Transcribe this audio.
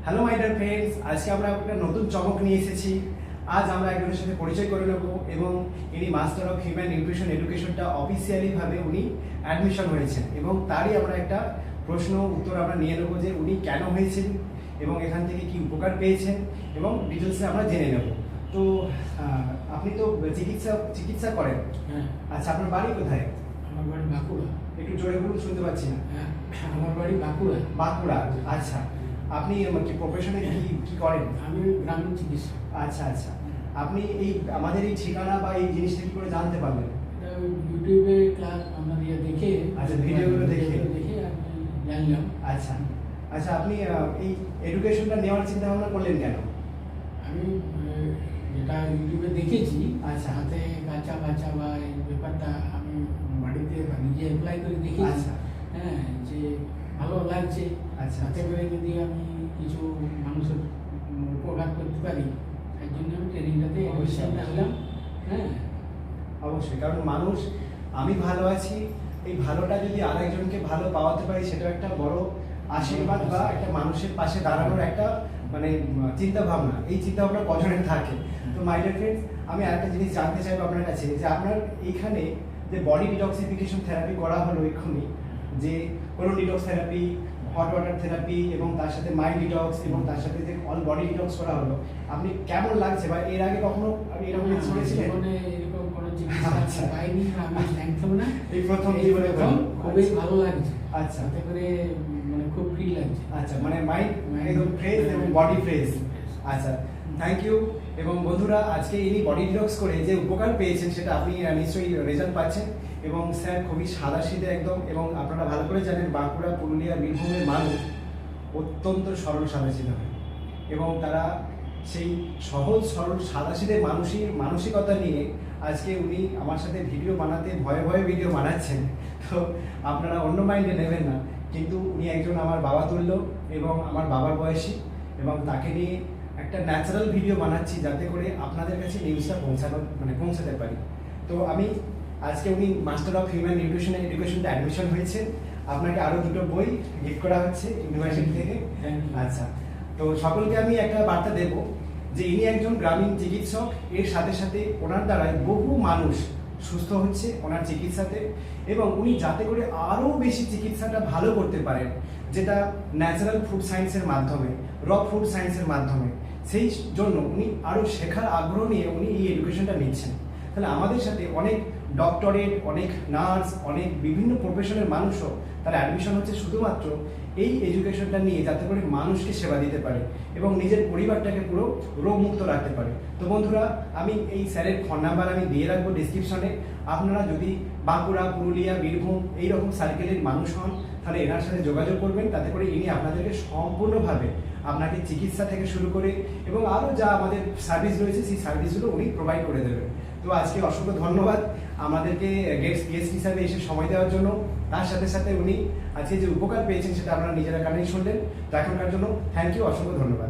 Hello my dear friends, আজকে আমরা একটা নতুন চমক নিয়ে এসেছি। আজ আমরা একজনের সাথে পরিচয় করে নেব এবং ইনি মাস্টার অফ হিউম্যান নিউট্রিশন এডুকেশনটা অফিসিয়ালি ভাবে উনি অ্যাডমিশন হয়েছেন এবং তারই আমরা একটা প্রশ্ন উত্তর আমরা নিয়ে নেবো যে উনি কেন হয়েছেন এবং এখান থেকে কি উপকার পেয়েছেন এবং ডিটেলসে আমরা জেনে নেব। তো আপনি তো চিকিৎসা করেন। হ্যাঁ। আচ্ছা, আপনার বাড়ি কোথায়? আমার বাড়ি বাঁকুড়া। একটু জোরে বলুন, শুনতে পাচ্ছি না। হ্যাঁ, আমার বাড়ি বাঁকুড়া। বাঁকুড়া। আচ্ছা, আপনি কি প্রফেশনে কি করেন? আমি গ্রামীণ চিকিৎসক। আচ্ছা আচ্ছা, আপনি এই আমাদের এই ঠিকানা বা এই জিনিসটা কি করে জানতে পারলেন? এটা ইউটিউবে ক্লাস আমার দেখে, আচ্ছা, ভিডিওগুলো দেখে আমি জানলাম। আচ্ছা আচ্ছা, আপনি এই এডুকেশনটা নেওয়ার চিন্তা ভাবনা করলেন কেন? আমি যেটা ইউটিউবে দেখেছি, আচ্ছা। হাতে কাঁচা বাচ্চা বা এই ব্যাপারটা আমি বাড়িতে বা নিজে অ্যাপ্লাই করে দেখেছি। আচ্ছা। হ্যাঁ, যে ভালো লাগছে। আচ্ছা। তাতে করে যদি আমি কিছু মানুষের উপকার করতে পারি, তার জন্য আমি ট্রেনিংটাতে অবশ্যই। আনলাম। হ্যাঁ, অবশ্যই, কারণ মানুষ, আমি ভালো আছি, এই ভালোটা যদি আরেকজনকে ভালো পাওয়াতে পারি সেটা একটা বড় আশীর্বাদ বা একটা মানুষের পাশে দাঁড়ানোর একটা মানে চিন্তা ভাবনা। এই চিন্তা ভাবনা কজনের থাকে? তো মাই ডিয়ার ফ্রেন্ডস, আমি আরেকটা জিনিস জানতে চাইবো আপনার কাছে যে আপনার এইখানে যে বডি ডিটক্সিফিকেশন থেরাপি করা হলো এক্ষুনি, যে কোনো detox therapy, hot water therapy এবং তার সাথে মাইল্ড ডিটক্স এবং তার সাথে যে অল বডি ডিটক্স করা হলো, আপনি কেমন লাগছে বা এর আগে কখনো আপনি এরকম কিছু করেছিলেন? জীবনে এরকম কোনো আচ্ছা। চিকিৎসা পাইনি, আমি জানতাম না। এই প্রথম জীবনে খুবই ভালো লাগছে। আচ্ছা। তাতে করে মানে খুব ফ্রি লাগছে। আচ্ছা, মানে মাইন্ড একদম ফ্রেশ এবং বডি ফ্রেশ। আচ্ছা, থ্যাংক ইউ। এবং বন্ধুরা, আজকে ইনি বডি ডিটক্স করে যে উপকার পেয়েছেন সেটা আপনি নিশ্চয়ই রেজাল্ট পাচ্ছেন। এবং স্যার খুবই সাদাসিধে একদম, এবং আপনারা ভালো করে জানেন বাঁকুড়া, পুরুলিয়া, বীরভূমের মানুষ অত্যন্ত সরল সাদাসিধে হয় এবং তারা সেই সহজ সরল সাদাসিধে মানসিকতা নিয়ে আজকে উনি আমার সাথে ভিডিও বানাতে ভয়ে ভয়ে ভিডিও বানাচ্ছেন। তো আপনারা অন্য মাইন্ডে নেবেন না, কিন্তু উনি একজন আমার বাবা তুল্য এবং আমার বাবার বয়সী, এবং তাকে নিয়ে একটা ন্যাচারাল ভিডিও বানাচ্ছি যাতে করে আপনাদের কাছে নিউজটা পৌঁছাতে পারি। তো আমি আজকে উনি মাস্টার অফ হিউম্যান নিউট্রিশন এডুকেশনটা অ্যাডমিশন হয়েছে, আপনাকে আরও 2টো বই গিফট করা হচ্ছে ইউনিভার্সিটি থেকে। আচ্ছা, তো সকলকে আমি একটা বার্তা দেব যে ইনি একজন গ্রামীণ চিকিৎসক, এর সাথে সাথে ওনার দ্বারাই বহু মানুষ সুস্থ হচ্ছে ওনার চিকিৎসাতে, এবং উনি যাতে করে আরও বেশি চিকিৎসাটা ভালো করতে পারেন, যেটা ন্যাচারাল ফুড সায়েন্সের মাধ্যমে, র ফুড সায়েন্সের মাধ্যমে, সেই জন্য উনি আরও শেখার আগ্রহ নিয়ে উনি এই এডুকেশনটা নিচ্ছেন। তাহলে আমাদের সাথে অনেক ডক্টরেট, অনেক নার্স, অনেক বিভিন্ন প্রফেশনের মানুষও তার অ্যাডমিশন হচ্ছে শুধুমাত্র এই এডুকেশনটা নিয়ে, যাতে করে মানুষকে সেবা দিতে পারে এবং নিজের পরিবারটাকে পুরো রোগমুক্ত রাখতে পারে। তো বন্ধুরা, আমি এই স্যারের ফোন নাম্বার আমি দিয়ে রাখবো ডিসক্রিপশনে। আপনারা যদি বাঁকুড়া, পুরুলিয়া, বীরভূম এইরকম সার্কেলের মানুষ হন, তাহলে এনার সাথে যোগাযোগ করবেন, তাতে করে ইনি আপনাদেরকে সম্পূর্ণভাবে আপনাকে চিকিৎসা থেকে শুরু করে এবং আরও যা আমাদের সার্ভিস রয়েছে সেই সার্ভিসগুলো উনি প্রোভাইড করে দেবেন। তো আজকে অসংখ্য ধন্যবাদ আমাদেরকে গেস্ট হিসাবে এসে সময় দেওয়ার জন্য। তার সাথে সাথে উনি আজকে যে উপকার পেয়েছেন সেটা আপনারা নিজেরা কানেই শুনলেন। তো এখনকার জন্য থ্যাংক ইউ, অসংখ্য ধন্যবাদ।